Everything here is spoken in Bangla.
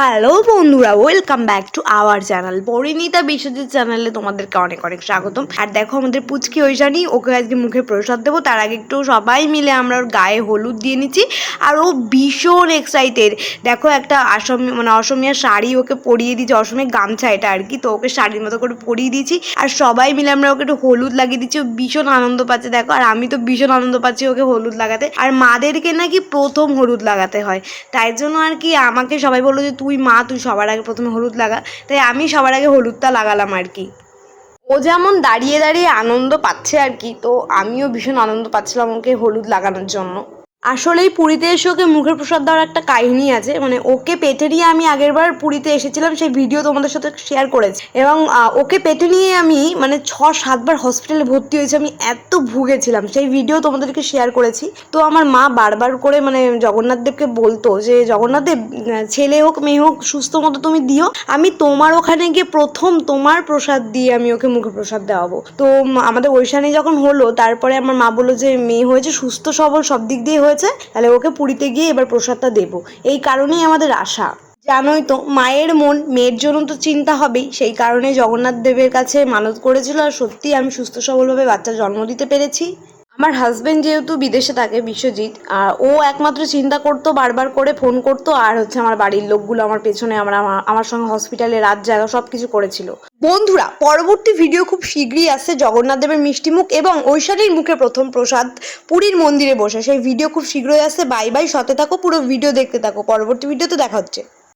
হ্যালো বন্ধুরা, welcome back to our channel Parineeta Biswajit চ্যানেলে তোমাদেরকে অনেক অনেক স্বাগতম। আর দেখো আমাদের পুচকি ঐশানী, ওকে আজকে মুখে প্রসাদ দেবো। তার আগে একটু সবাই মিলে আমরা ওর গায়ে হলুদ দিয়ে নিচ্ছি। আর ও ভীষণ এক্সাইটেড। দেখো একটা অসমিয়া শাড়ি ওকে পরিয়ে দিয়েছি, অসমিয়া গামছা এটা আর কি, তো ওকে শাড়ির মতো করে পরিয়ে দিয়েছি। আর সবাই মিলে আমরা ওকে একটু হলুদ লাগিয়ে দিচ্ছি। ও ভীষণ আনন্দ পাচ্ছে দেখো, আর আমি তো ভীষণ আনন্দ পাচ্ছি ওকে হলুদ লাগাতে। আর মাদেরকে নাকি প্রথম হলুদ লাগাতে হয়, তাই জন্য আর কি আমাকে সবাই বললো যে তুই সবার আগে প্রথমে হলুদ লাগা, তাই আমি সবার আগে হলুদটা লাগালাম আর কি। ও যেমন দাঁড়িয়ে দাঁড়িয়ে আনন্দ পাচ্ছে আর কি, তো আমিও ভীষণ আনন্দ পাচ্ছিলাম ওকে হলুদ লাগানোর জন্য। আসলেই পুরীতে এসে ওকে মুখের প্রসাদ দেওয়ার একটা কাহিনী আছে। ওকে পেটে নিয়ে আমি আগেরবার পুরীতে এসেছিলাম, সেই ভিডিও তোমাদের সাথে শেয়ার করেছি। এবং ওকে পেটে নিয়ে আমি 6-7বার হসপিটালে ভর্তি হয়েছি। আমি এত ভুগেছিলাম, সেই ভিডিও তোমাদেরকে শেয়ার করেছি। তো আমার মা বারবার করে জগন্নাথ দেবকে বলতো যে জগন্নাথ দেব, ছেলে হোক মেয়ে হোক সুস্থ মতো তুমি দিও, আমি তোমার ওখানে গিয়ে প্রথম তোমার প্রসাদ দিয়ে আমি ওকে মুখে প্রসাদ দেওয়াবো। তো আমাদের ঐশানী যখন হলো, তারপরে আমার মা বললো যে মেয়ে হয়েছে সুস্থ সবল সব দিক দিয়ে হয়েছে, তাহলে ওকে পুরীতে গিয়ে এবার প্রসাদটা দেবো। এই কারণেই আমাদের আশা। জানোই তো, মায়ের মন মেয়ের জন্য তো চিন্তা হবেই, সেই কারণে জগন্নাথ দেবের কাছে মানত করেছিল। আর সত্যি আমি সুস্থ সবলভাবে বাচ্চা জন্ম দিতে পেরেছি। আমার হাজবেন্ড যেহেতু বিদেশে থাকে, বিশ্বজিৎ, আর ও একমাত্র চিন্তা করতো, বারবার করে ফোন করতো। আর আমার বাড়ির লোকগুলো আমার পেছনে আমার সঙ্গে হসপিটালে রাত জাগা সব কিছু করেছিল। বন্ধুরা, পরবর্তী ভিডিও খুব শীঘ্রই আসছে জগন্নাথ দেবের মিষ্টি মুখ এবং ঐশানীর মুখে প্রথম প্রসাদ পুরীর মন্দিরে বসে, সেই ভিডিও খুব শীঘ্রই আসছে। বাই বাই, সাথে থাকো, পুরো ভিডিও দেখতে থাকো, পরবর্তী ভিডিওতে দেখা হচ্ছে।